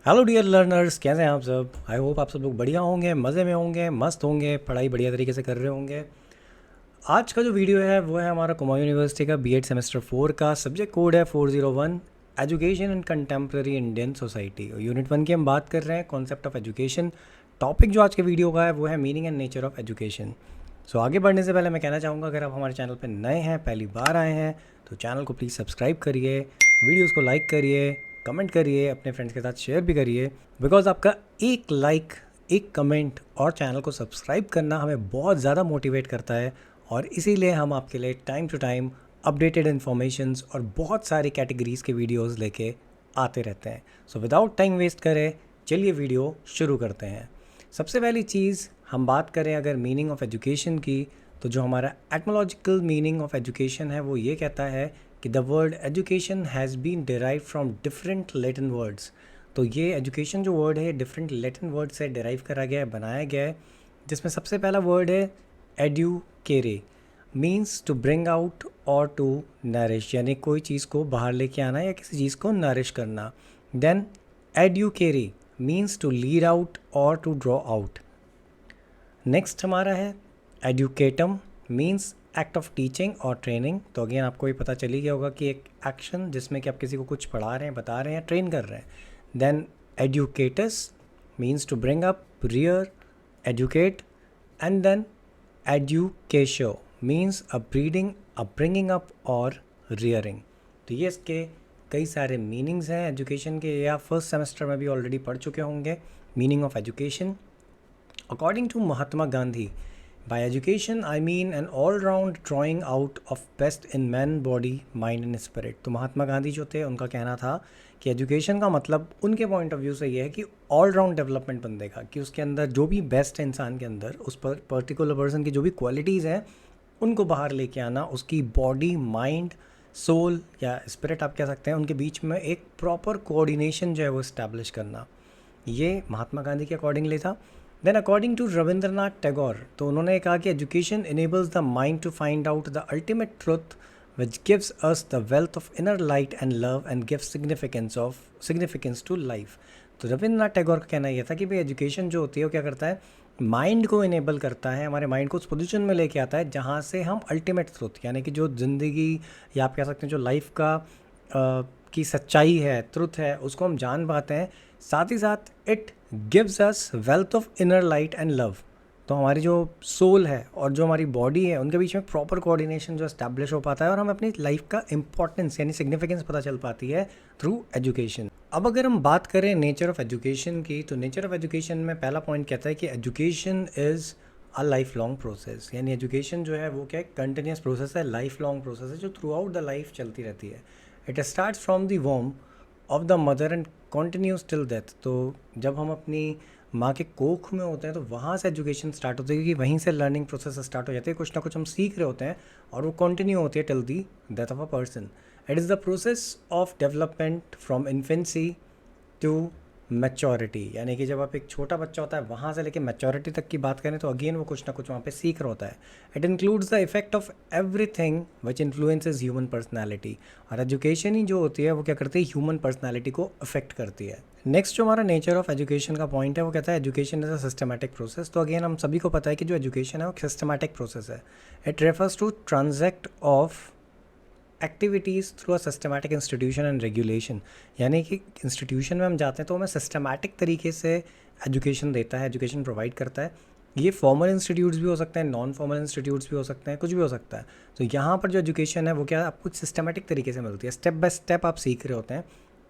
Hello dear learners, कैसे हैं आप सब। आई होप आप सब लोग बढ़िया होंगे, मज़े में होंगे, मस्त होंगे, पढ़ाई बढ़िया तरीके से कर रहे होंगे। आज का जो वीडियो है वो है हमारा कुमाऊं यूनिवर्सिटी का बीएड सेमेस्टर 4 का। सब्जेक्ट कोड है 401, education in contemporary Indian society. Unit 1 की हम बात कर रहे हैं कॉन्सेप्ट ऑफ एजुकेशन। टॉपिक जो आज के वीडियो का है वो है meaning and nature of education. So आगे बढ़ने से पहले मैं कहना चाहूँगा, अगर आप हमारे चैनल पर नए हैं, पहली बार आए हैं, तो चैनल को प्लीज़ सब्सक्राइब करिए, वीडियोज़ को लाइक करिए, कमेंट करिए, अपने फ्रेंड्स के साथ शेयर भी करिए। बिकॉज आपका एक लाइक, एक कमेंट और चैनल को सब्सक्राइब करना हमें बहुत ज़्यादा मोटिवेट करता है, और इसीलिए हम आपके लिए time to time updated informations और बहुत सारी कैटेगरीज़ के वीडियोस लेके आते रहते हैं। सो विदाउट टाइम वेस्ट करें, चलिए वीडियो शुरू करते हैं। सबसे पहली चीज़ हम बात करें अगर मीनिंग ऑफ एजुकेशन की, तो जो हमारा एटमोलॉजिकल मीनिंग ऑफ एजुकेशन है वो ये कहता है कि the word education has been derive from different Latin words. तो ये एजुकेशन जो वर्ड है डिफरेंट लैटिन वर्ड से डिराइव करा गया है, बनाया गया है, जिसमें सबसे पहला वर्ड है एड्यूकेरे, मीन्स टू ब्रिंग आउट और टू नरिश, यानी कोई चीज़ को बाहर लेके आना या किसी चीज़ को नरिश करना। Then educere means to lead out और टू ड्रॉ आउट। नेक्स्ट हमारा है educatum, means act of teaching और ट्रेनिंग। तो अगेन आपको ये पता चली गया होगा कि एक एक्शन जिसमें कि आप किसी को कुछ पढ़ा रहे हैं, बता रहे हैं, ट्रेन कर रहे हैं। Then educatus means to bring up, rear, educate. And then educatio means a breeding, a bringing up और रियरिंग। तो ये इसके कई सारे मीनिंग्स हैं एजुकेशन के, या फर्स्ट सेमेस्टर में भी ऑलरेडी पढ़ चुके होंगे meaning of education. According to Mahatma Gandhi, by education I mean an all-round drawing out of best in man, body, mind and spirit। तो महात्मा गांधी जो थे उनका कहना था कि एजुकेशन का मतलब उनके पॉइंट ऑफ व्यू से ये है कि ऑल राउंड डेवलपमेंट बंदे का, कि उसके अंदर जो भी बेस्ट है इंसान के अंदर, उस पर पर्टिकुलर पर्सन की जो भी क्वालिटीज़ हैं उनको बाहर लेके आना, उसकी बॉडी, माइंड, सोल या स्पिरिट आप कह सकते हैं, उनके बीच में एक प्रॉपर कोऑर्डिनेशन जो है वो इस्टेब्लिश करना। ये महात्मा गांधी के अकॉर्डिंगली था। Then according to Rabindranath Tagore, तो उन्होंने कहा कि education enables the mind to find out the ultimate truth which gives us the wealth of inner light and love and gives significance to life. तो रविंद्रनाथ टैगोर का कहना यह था कि भाई एजुकेशन जो होती है वो क्या करता है, माइंड को इनेबल करता है, हमारे माइंड को उस पोजीशन में लेके आता है जहाँ से हम अल्टीमेट ट्रुथ, यानी कि जो ज़िंदगी या आप कह सकते हैं जो लाइफ का की सच्चाई है, ट्रुथ है, उसको हम जान पाते हैं। साथ ही साथ it gives us wealth of inner light and love. तो हमारी जो सोल है और जो हमारी बॉडी है उनके बीच में प्रॉपर कोऑर्डिनेशन जो एस्टैब्लिश हो पाता है, और हमें अपनी लाइफ का इंपॉर्टेंस यानी सिग्निफिकेंस पता चल पाती है थ्रू एजुकेशन। अब अगर हम बात करें नेचर ऑफ एजुकेशन की, तो नेचर ऑफ एजुकेशन में पहला पॉइंट कहता है कि education is a life long process. यानी एजुकेशन जो है वो क्या है, कंटिन्यूस प्रोसेस है, लाइफ लॉन्ग प्रोसेस है जो थ्रू आउट द लाइफ चलती रहती है। It starts from the womb of the mother and continues till death. तो जब हम अपनी माँ के कोख में होते हैं तो वहाँ से एजुकेशन स्टार्ट होती है, क्योंकि वहीं से लर्निंग प्रोसेस स्टार्ट हो जाती है, कुछ ना कुछ हम सीख रहे होते हैं और वो कंटिन्यू होती है till the death of a person. It is the process of development from infancy to maturity, यानी कि जब आप एक छोटा बच्चा होता है वहाँ से लेकर मैच्योरिटी तक की बात करें तो अगेन वो कुछ ना कुछ वहाँ पे सीख रहा होता है। It includes the effect of everything which influences human personality. और एजुकेशन ही जो होती है वो क्या करती है, ह्यूमन पर्सनैलिटी को अफेक्ट करती है। नेक्स्ट जो हमारा नेचर ऑफ एजुकेशन का पॉइंट है वो कहता है education is a systematic process. तो अगेन हम सभी को पता है कि जो एजुकेशन है वो सिस्टमैटिक प्रोसेस है। It refers to transact of activities through a systematic institution and regulation. यानी कि इंस्टीट्यूशन में हम जाते हैं तो हमें सिस्टमैटिक तरीके से एजुकेशन देता है, एजुकेशन प्रोवाइड करता है। ये फॉर्मल इंस्टीट्यूट्स भी हो सकते हैं, नॉन फॉर्मल इंस्टीट्यूट्स भी हो सकते हैं, कुछ भी हो सकता है। तो यहाँ पर जो एजुकेशन है वो क्या है, आपको सिस्टमैटिक तरीके से मिलती है, स्टेप बाय स्टेप आप सीख रहे होते हैं।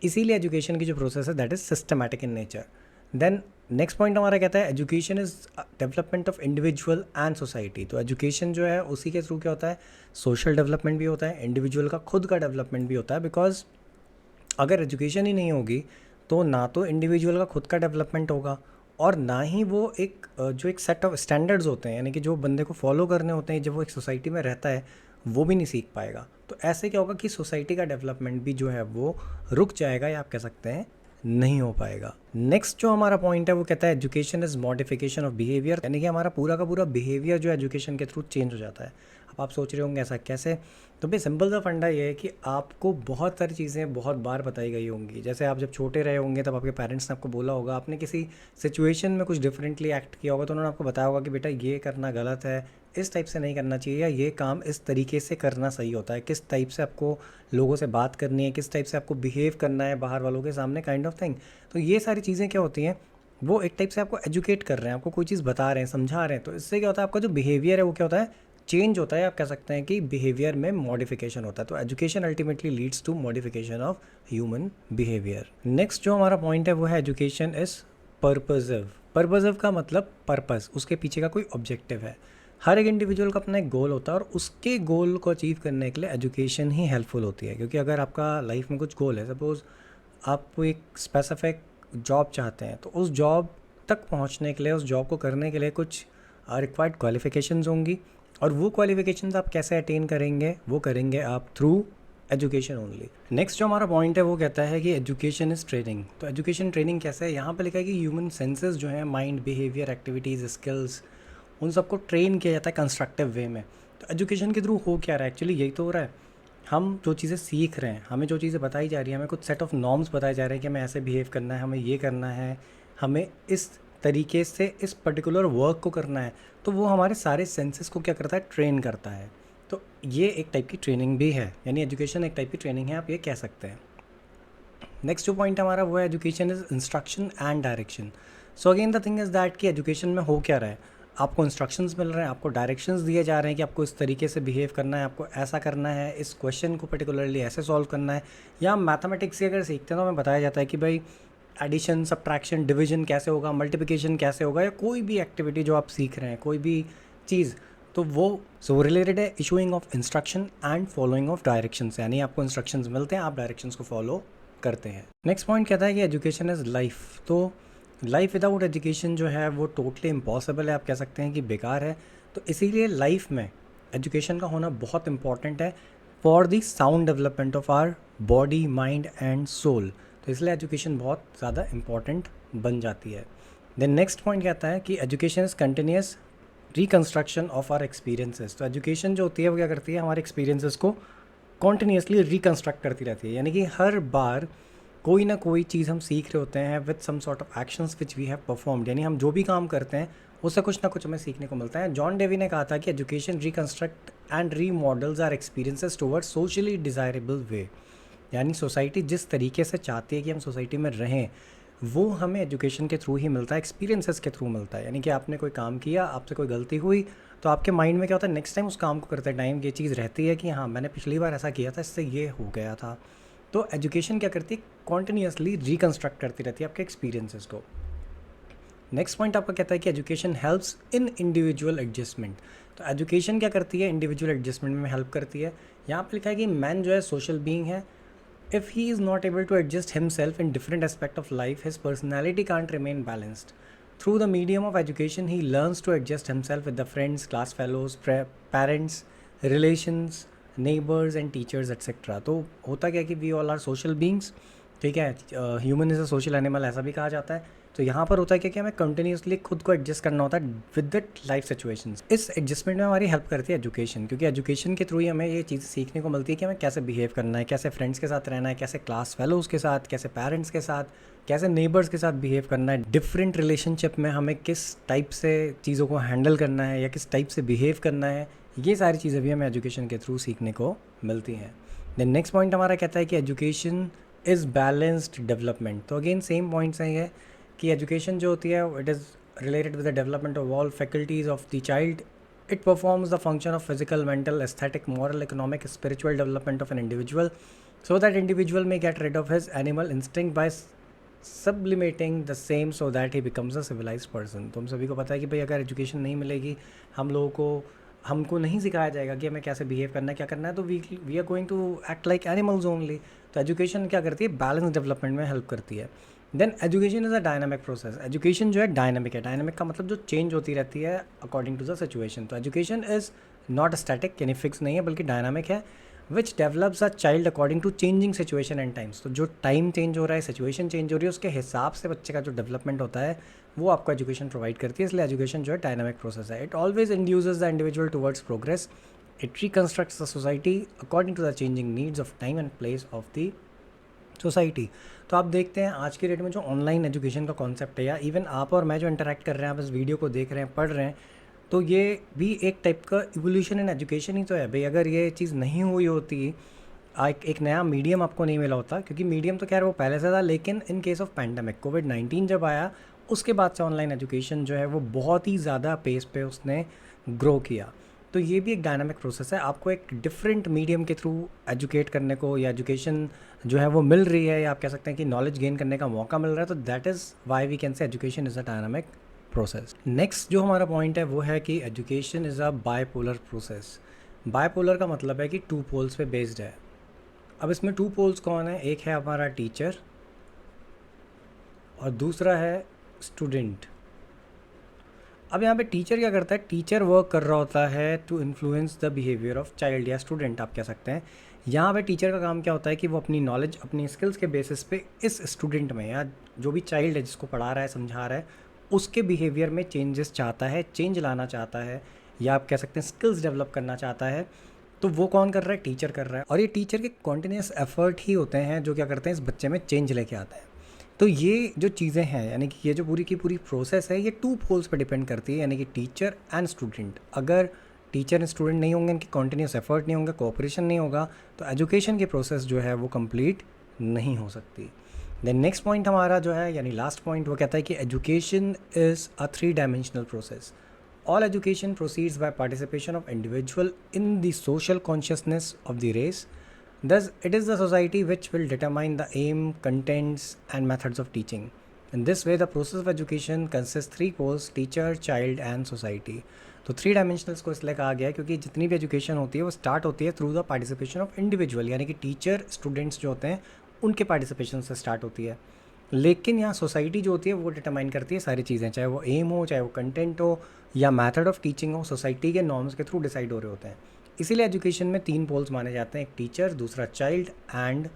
इसीलिए एजुकेशन की जो प्रोसेस है that is systematic in nature. Then next point हमारा कहता है education is development of individual and society. तो एजुकेशन जो है उसी के थ्रू क्या होता है, सोशल डेवलपमेंट भी होता है, इंडिविजुअल का खुद का डेवलपमेंट भी होता है। बिकॉज अगर एजुकेशन ही नहीं होगी तो ना तो इंडिविजुअल का खुद का डेवलपमेंट होगा, और ना ही वो एक जो एक सेट ऑफ स्टैंडर्ड्स होते हैं, यानी कि जो बंदे को फॉलो करने होते हैं जब वो एक सोसाइटी में रहता है, वो भी नहीं सीख पाएगा। तो ऐसे क्या होगा कि सोसाइटी का डेवलपमेंट भी जो है वो रुक जाएगा, या आप कह सकते हैं नहीं हो पाएगा। नेक्स्ट जो हमारा पॉइंट है वो कहता है education is modification of behaviour, यानी कि हमारा पूरा का पूरा बिहेवियर जो एजुकेशन के थ्रू चेंज हो जाता है। अब आप सोच रहे होंगे ऐसा कैसे, तो भाई सिंपल सा फंडा ये है कि आपको बहुत सारी चीज़ें बहुत बार बताई गई होंगी। जैसे आप जब छोटे रहे होंगे तब आपके पेरेंट्स ने आपको बोला होगा, आपने किसी सिचुएशन में कुछ डिफरेंटली एक्ट किया होगा तो उन्होंने आपको बताया होगा कि बेटा ये करना गलत है, इस टाइप से नहीं करना चाहिए, या ये काम इस तरीके से करना सही होता है, किस टाइप से आपको लोगों से बात करनी है, किस टाइप से आपको बिहेव करना है बाहर वालों के सामने, काइंड ऑफ थिंग। तो ये सारी चीज़ें क्या होती हैं, वो एक टाइप से आपको एजुकेट कर रहे हैं, आपको कोई चीज़ बता रहे हैं, समझा रहे हैं। तो इससे क्या होता है, आपका जो बिहेवियर है वो क्या होता है, चेंज होता है। आप कह सकते हैं कि बिहेवियर में मॉडिफिकेशन होता है। तो education ultimately leads to modification of human behaviour. Next जो हमारा पॉइंट है वो है एजुकेशन इज़ पर्पजिव। पर्पजिव का मतलब पर्पस, उसके पीछे का कोई ऑब्जेक्टिव है। हर एक इंडिविजुअल का अपना एक गोल होता है और उसके गोल को अचीव करने के लिए एजुकेशन ही हेल्पफुल होती है। क्योंकि अगर आपका लाइफ में कुछ गोल है, सपोज़ आप एक स्पेसिफिक जॉब चाहते हैं, तो उस जॉब तक पहुंचने के लिए, उस जॉब को करने के लिए कुछ रिक्वायर्ड क्वालिफ़िकेशंस होंगी, और वो क्वालिफ़िकेशंस आप कैसे अटेन करेंगे, वो करेंगे आप थ्रू एजुकेशन ओनली। नेक्स्ट जो हमारा पॉइंट है वो कहता है कि एजुकेशन इज़ ट्रेनिंग। तो एजुकेशन ट्रेनिंग कैसे है, यहाँ पे लिखा है कि ह्यूमन सेंसेस जो हैं, माइंड, बिहेवियर, एक्टिविटीज़, स्किल्स, उन सबको ट्रेन किया जाता है कंस्ट्रक्टिव वे में। तो एजुकेशन के थ्रू हो क्या रहा है, एक्चुअली यही तो हो रहा है। हम जो चीज़ें सीख रहे हैं, हमें जो चीज़ें बताई जा रही है, हमें कुछ सेट ऑफ नॉर्म्स बताए जा रहे हैं कि हमें ऐसे बिहेव करना है, हमें ये करना है, हमें इस तरीके से इस पर्टिकुलर वर्क को करना है। तो वो हमारे सारे सेंसेस को क्या करता है, ट्रेन करता है। तो ये एक टाइप की ट्रेनिंग भी है, यानी एजुकेशन एक टाइप की ट्रेनिंग है, आप ये कह सकते हैं। नेक्स्ट जो पॉइंट हमारा वो है education is instruction and direction. So again the thing is that कि एजुकेशन में हो क्या रहा है, आपको इंस्ट्रक्शंस मिल रहे हैं, आपको डायरेक्शंस दिए जा रहे हैं कि आपको इस तरीके से बिहेव करना है, आपको ऐसा करना है, इस क्वेश्चन को पर्टिकुलरली ऐसे सॉल्व करना है। या मैथमेटिक्स से अगर सीखते हैं तो हमें बताया जाता है कि भाई एडिशन, सब्ट्रैक्शन, डिवीजन कैसे होगा, मल्टीप्लिकेशन कैसे होगा, या कोई भी एक्टिविटी जो आप सीख रहे हैं, कोई भी चीज़, तो वो सो रिलेटेड है issuing of instruction and following of direction से, यानी आपको इंस्ट्रक्शंस मिलते हैं, आप डायरेक्शंस को फॉलो करते हैं। नेक्स्ट पॉइंट कहता है कि एजुकेशन इज़ लाइफ। तो लाइफ विदाउट एजुकेशन जो है वो टोटली इम्पॉसिबल है, आप कह सकते हैं कि बेकार है। तो इसीलिए लाइफ में एजुकेशन का होना बहुत इंपॉर्टेंट है for the sound development of our body, mind and soul. तो इसलिए एजुकेशन बहुत ज़्यादा इंपॉर्टेंट बन जाती है। देन नेक्स्ट पॉइंट कहता है कि education is continuous reconstruction of our experiences. तो एजुकेशन जो होती है वो क्या करती है, हमारे एक्सपीरियंसेस को कॉन्टिन्यूसली रिकन्स्ट्रक्ट करती रहती है। यानी कि हर बार कोई ना कोई चीज़ हम सीख रहे होते हैं with some sort of actions which we have performed, यानी हम जो भी काम करते हैं उससे कुछ ना कुछ हमें सीखने को मिलता है। जॉन डेवी ने कहा था कि education reconstruct and remodels our experiences towards socially desirable way. यानी सोसाइटी जिस तरीके से चाहती है कि हम सोसाइटी में रहें, वो हमें एजुकेशन के थ्रू ही मिलता है, एक्सपीरियंसेस के थ्रू मिलता है। यानी कि आपने कोई काम किया, आपसे कोई गलती हुई, तो आपके माइंड में क्या होता है, नेक्स्ट टाइम उस काम को करते टाइम ये चीज़ रहती है कि हाँ मैंने पिछली बार ऐसा किया था, इससे ये हो गया था। तो एजुकेशन क्या करती है, कॉन्टिन्यूसली रिकन्स्ट्रक्ट करती रहती है आपके एक्सपीरियंसेस को। नेक्स्ट पॉइंट आपका कहता है कि education helps in individual adjustment. तो एजुकेशन क्या करती है, इंडिविजुअल एडजस्टमेंट में हेल्प करती है। यहाँ पर लिखा है कि मैन जो है सोशल बीइंग है। If he is not able to adjust himself in different aspect of life, his personality can't remain balanced. Through the medium of education, he learns to adjust himself with the friends, class fellows, parents, relations, neighbors and teachers etc. तो होता क्या है कि we all are social beings, ठीक है, human is a social animal ऐसा भी कहा जाता है। तो यहाँ पर होता है क्या कि हमें कंटिन्यूसली खुद को एडजस्ट करना होता है विद द लाइफ सिचुएशंस। इस एडजस्टमेंट में हमारी हेल्प करती है एजुकेशन, क्योंकि एजुकेशन के थ्रू ही हमें ये चीज़ सीखने को मिलती है कि हमें कैसे बिहेव करना है, कैसे फ्रेंड्स के साथ रहना है, कैसे क्लास फेलोज़ के साथ, कैसे पेरेंट्स के साथ, कैसे नेबर्स के साथ बिहेव करना है, डिफरेंट रिलेशनशिप में हमें किस टाइप से चीज़ों को हैंडल करना है या किस टाइप से बिहेव करना है। ये सारी चीज़ें भी हमें एजुकेशन के थ्रू सीखने को मिलती हैं। देन नेक्स्ट पॉइंट हमारा कहता है कि एजुकेशन इज़ बैलेंस्ड डेवलपमेंट। तो अगेन सेम पॉइंट्स हैं ये कि एजुकेशन जो होती है it is related with the development of all faculties of the child. It performs the function of physical, mental, aesthetic, moral, economic, spiritual development of an individual so that individual may get rid of his animal instinct by sublimating the same so that he becomes a civilised person. तो हम सभी को पता है कि भाई अगर education नहीं मिलेगी, हम लोगों को, हमको नहीं सिखाया जाएगा कि हमें कैसे बिहेव करना है, क्या करना है, तो we are going to act like animals only. तो एजुकेशन क्या करती है, बैलेंस डेवलपमेंट में हेल्प करती है। Then education is a dynamic process. Education जो है डायनामिक है। डायनामिक का मतलब जो चेंज होती रहती है अकॉर्डिंग टू द सिचुएशन। तो एजुकेशन इज़ नॉट स्टैटिक, यानी फिक्स नहीं है, बल्कि डायनामिक है। Which develops a child according to changing situation and times. तो जो टाइम चेंज हो रहा है, सिचुएशन चेंज हो रही है, उसके हिसाब से बच्चे का जो डेवलपमेंट होता है वो आपको एजुकेशन प्रोवाइड करती है। इसलिए एजुकेशन जो है डायनामिक प्रोसेस है। It always induces the individual towards progress. It reconstructs the society according to the changing needs of time and place of the society. तो आप देखते हैं आज के डेट में जो ऑनलाइन एजुकेशन का कॉन्सेप्ट है, या इवन आप और मैं जो इंटरेक्ट कर रहे हैं, आप इस वीडियो को देख रहे हैं, पढ़ रहे हैं, तो ये भी एक टाइप का इवोल्यूशन इन एजुकेशन ही तो है भाई। अगर ये चीज़ नहीं हुई होती, एक नया मीडियम आपको नहीं मिला होता, क्योंकि मीडियम तो खैर वो पहले से था, लेकिन इन केस ऑफ पैंडमिक कोविड-19 जब आया, उसके बाद से ऑनलाइन एजुकेशन जो है वो बहुत ही ज़्यादा पेस पे उसने ग्रो किया। तो ये भी एक डायनामिक प्रोसेस है। आपको एक डिफरेंट मीडियम के थ्रू एजुकेट करने को, या एजुकेशन जो है वो मिल रही है, या आप कह सकते हैं कि नॉलेज गेन करने का मौका मिल रहा है। तो that is why we can say education is a dynamic process. Next जो हमारा पॉइंट है वो है कि education is a bipolar process. Bipolar का मतलब है कि टू पोल्स पे बेस्ड है। अब इसमें टू पोल्स कौन है? एक है हमारा टीचर और दूसरा है स्टूडेंट। अब यहाँ पे टीचर क्या करता है? टीचर वर्क कर रहा होता है to influence the behaviour of child या स्टूडेंट, आप कह सकते हैं। यहाँ पे टीचर का काम क्या होता है कि वो अपनी नॉलेज, अपनी स्किल्स के बेसिस पे इस स्टूडेंट में, या जो भी चाइल्ड है जिसको पढ़ा रहा है, समझा रहा है, उसके बिहेवियर में चेंजेस चाहता है, चेंज लाना चाहता है, या आप कह सकते हैं स्किल्स डेवलप करना चाहता है। तो वो कौन कर रहा है? टीचर कर रहा है। और ये टीचर के कॉन्टिन्यूस एफर्ट ही होते हैं जो क्या करते हैं, इस बच्चे में चेंज लेके आते हैं। तो ये जो चीज़ें हैं, यानी कि ये जो पूरी की पूरी प्रोसेस है, ये टू पोल्स पे डिपेंड करती है, यानी कि टीचर एंड स्टूडेंट। अगर टीचर एंड स्टूडेंट नहीं होंगे, इनकी कॉन्टिन्यूस एफर्ट नहीं होंगे, कोऑपरेशन नहीं होगा, तो एजुकेशन की प्रोसेस जो है वो कंप्लीट नहीं हो सकती। देन नेक्स्ट पॉइंट हमारा जो है, यानी लास्ट पॉइंट, वो कहता है कि education is a 3 dimensional process. All education proceeds by participation of individual in the social consciousness of the race. Thus, it is the society which will determine the aim, contents, and methods of teaching. In this way, the process of education consists 3 poles: teacher, child, and society. तो 3 डायमेंशनल्स को इसलिए कहा गया है क्योंकि जितनी भी education होती है वो स्टार्ट होती है through the participation of individual, यानी कि टीचर, स्टूडेंट्स जो होते हैं उनके पार्टिसिपेशन से स्टार्ट होती है। लेकिन यहाँ सोसाइटी जो होती है वो डिटरमाइन करती है सारी चीज़ें, चाहे वो एम हो, चाहे वो कंटेंट हो, या मेथड ऑफ टीचिंग हो, सोसाइटी के नॉर्म्स के थ्रू डिसाइड हो रहे होते हैं। इसीलिए एजुकेशन में 3 पोल्स माने जाते हैं, एक टीचर, दूसरा चाइल्ड एंड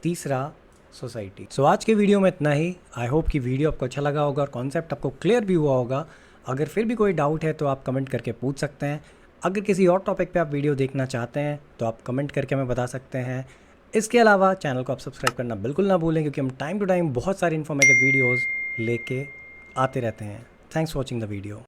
तीसरा सोसाइटी। सो आज के वीडियो में इतना ही। आई होप कि वीडियो आपको अच्छा लगा होगा और कॉन्सेप्ट आपको क्लियर भी हुआ होगा। अगर फिर भी कोई डाउट है तो आप कमेंट करके पूछ सकते हैं। अगर किसी और टॉपिक पे आप वीडियो देखना चाहते हैं तो आप कमेंट करके हमें बता सकते हैं। इसके अलावा चैनल को आप सब्सक्राइब करना बिल्कुल ना भूलें, क्योंकि हम टाइम टू टाइम बहुत सारी इन्फॉर्मेटिव वीडियोज़ लेके आते रहते हैं। Thanks for watching the video.